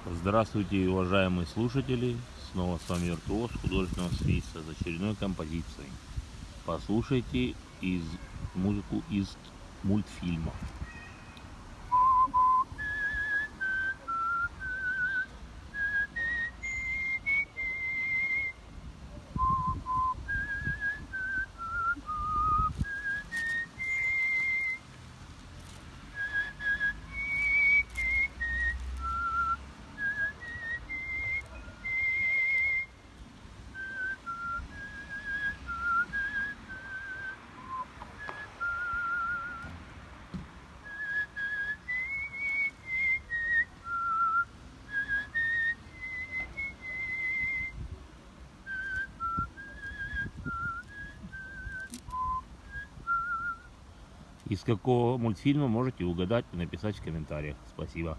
Здравствуйте, уважаемые слушатели! Снова с вами виртуоз художественного свиста с очередной композицией. Послушайте музыку из мультфильма. Из какого мультфильма можете угадать и написать в комментариях. Спасибо.